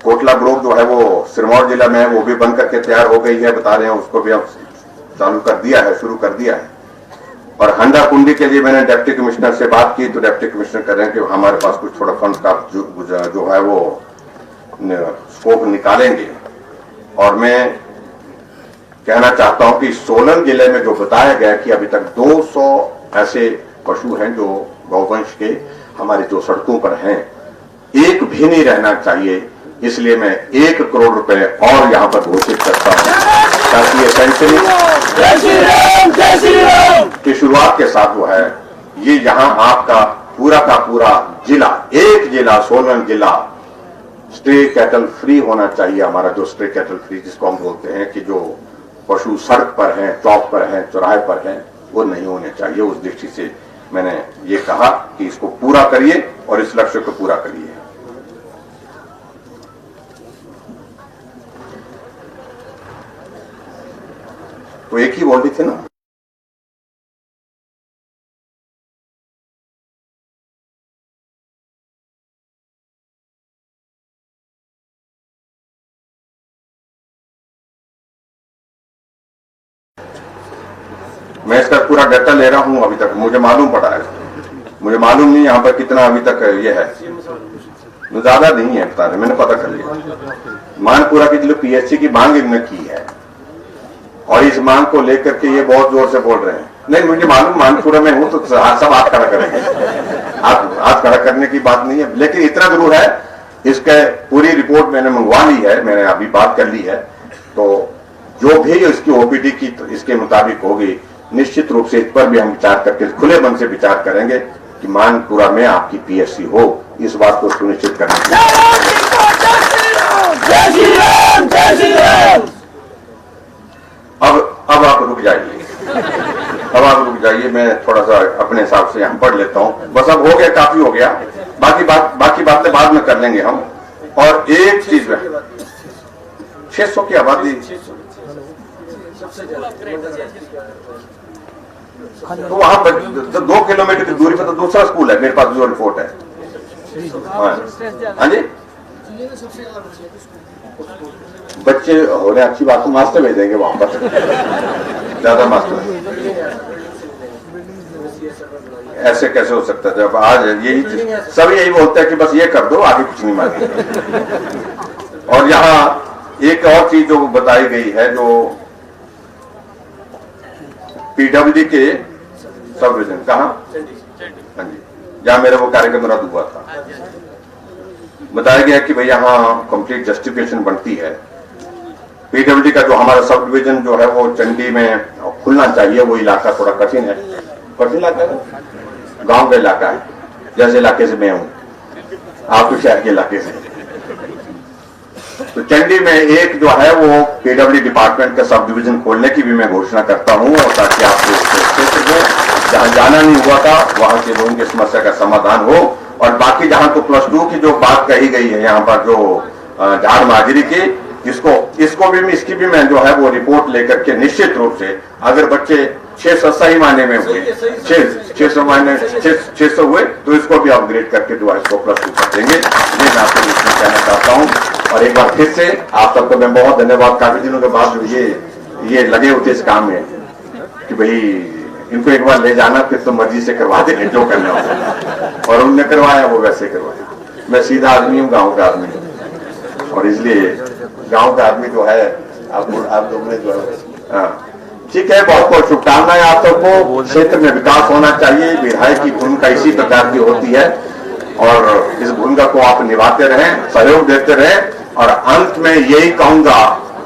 कोटला ब्लॉक जो है वो सिरमौर जिला में है, वो भी बन करके तैयार हो गई है, बता रहे हैं, उसको भी अब चालू कर दिया है, शुरू कर दिया है। और हंडा कुंडी के लिए मैंने डिप्टी कमिश्नर से बात की, तो डिप्टी कमिश्नर कह रहे हैं कि हमारे पास कुछ थोड़ा फंड का जो है वो स्कोप निकालेंगे। और मैं कहना चाहता हूं कि सोलन जिले में जो बताया गया कि अभी तक 200 ऐसे पशु हैं जो गौवंश के हमारे जो सड़कों पर हैं, एक भी नहीं रहना चाहिए। इसलिए मैं 1 करोड़ रुपए और यहां पर घोषित करता हूं, ताकि ये सेंचुरी की शुरुआत के साथ वो है, ये यहां आपका पूरा का पूरा जिला, एक जिला सोलन जिला स्ट्रे कैटल फ्री होना चाहिए। हमारा जो स्ट्रे कैटल फ्री जिसको हम बोलते हैं कि जो पशु सड़क पर हैं, चौक पर हैं, चौराहे पर हैं, वो नहीं होने चाहिए। उस दृष्टि से मैंने ये कहा कि इसको पूरा करिए और इस लक्ष्य को पूरा करिए। तो एक ही बोल रही थी ना, मैं इसका पूरा डाटा ले रहा हूं। अभी तक मुझे मालूम पड़ा है, मुझे मालूम नहीं यहाँ पर कितना अभी तक ये है, ज्यादा नहीं है बता रहे, मैंने पता कर लिया। मानपुरा की जो PSC की मांग इन्होंने की है, और इस मांग को लेकर के ये बहुत जोर से बोल रहे हैं। नहीं, मुझे मालूम मानपुरा में हूं तो सब हाथ खड़ा करेंगे, हाथ खड़ा करने की बात नहीं है, लेकिन इतना जरूर है, इसके पूरी रिपोर्ट मैंने मंगवा ली है, मैंने अभी बात कर ली है। तो जो भी इसकी OPD की तो इसके मुताबिक होगी, निश्चित रूप से इस पर भी हम विचार करके खुले मन से विचार करेंगे कि मानपुरा में आपकी PSC हो, इस बात को सुनिश्चित करने के अब आप रुक जाइए, मैं थोड़ा सा अपने हिसाब से यहाँ पढ़ लेता हूँ। बस अब हो गया, काफी हो गया, बाकी बातें बाद में कर लेंगे हम। और एक चीज में 600 की आबादी, तो वहां पर 2 किलोमीटर की दूरी पर तो दूसरा स्कूल है, मेरे पास जो रिपोर्ट है। हाँ जी, बच्चे हो रहे, अच्छी बात है, मास्टर भेजेंगे वहां पर, ज्यादा मास्टर। ऐसे कैसे हो सकता है जब आज यही सब यही बोलते हैं कि बस ये कर दो, आगे कुछ नहीं मांगे। और यहाँ एक और चीज जो बताई गई है, जो PWD के सब डिवीजन कहा, हाँ जी, जहां मेरा वो कार्यक्रम रद्द हुआ था, बताया गया कि भाई यहाँ कंप्लीट जस्टिफिकेशन बनती है। PWD का जो हमारा सब डिवीजन जो है वो चंडी में खुलना चाहिए, वो इलाका थोड़ा कठिन है, कठिन इलाका है, गांव का इलाका है, जैसे इलाके से मैं हूं, आप तो शहर के इलाके से। तो चंडी में एक जो है वो PWD डिपार्टमेंट का सब डिवीजन खोलने की भी मैं घोषणा करता हूं, और ताकि आपको क्षेत्र में जहां जाना नहीं हुआ था वहां के लोगों की समस्या का समाधान हो। और बाकी जहां तो +2 की जो बात कही गई है यहाँ पर जो झाड़ माजरी की, इसकी भी मैं जो है वो रिपोर्ट लेकर के निश्चित रूप से, अगर बच्चे 600 सही मायने में हुए, 600 हुए, तो इसको भी अपग्रेड करके जो है इसको +2 कर देंगे। ये मैं आपको कहना चाहता हूँ। और एक बार फिर से आप सबको मैं बहुत धन्यवाद, काफी दिनों के बाद जो ये लगे होते इस काम में कि भाई इनको एक बार ले जाना, फिर तो मर्जी से करवा देंगे जो करना हो। और उनने करवाया, वो वैसे करवाया। मैं सीधा आदमी हूँ, गांव का आदमी हूँ, और इसलिए गांव का आदमी जो है, आप लोगों ने जो है, हाँ ठीक है। बहुत बहुत शुभकामनाएं आप सबको। क्षेत्र में विकास होना चाहिए। विधायक की भूमिका इसी प्रकार की होती है, और इस भूमिका को आप निभाते रहें, सहयोग देते रहें। और अंत में यही कहूंगा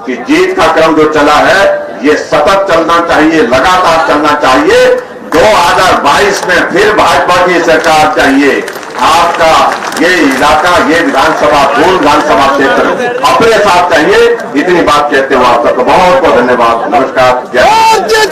कि जीत का क्रम जो चला है, ये सतत चलना चाहिए, लगातार चलना चाहिए। 2022 में फिर भाजपा की सरकार चाहिए। आपका ये इलाका, ये विधानसभा, पूर्ण विधानसभा क्षेत्र अपने साथ चाहिए। इतनी बात कहते हुए आप सबको बहुत बहुत धन्यवाद। नमस्कार। जय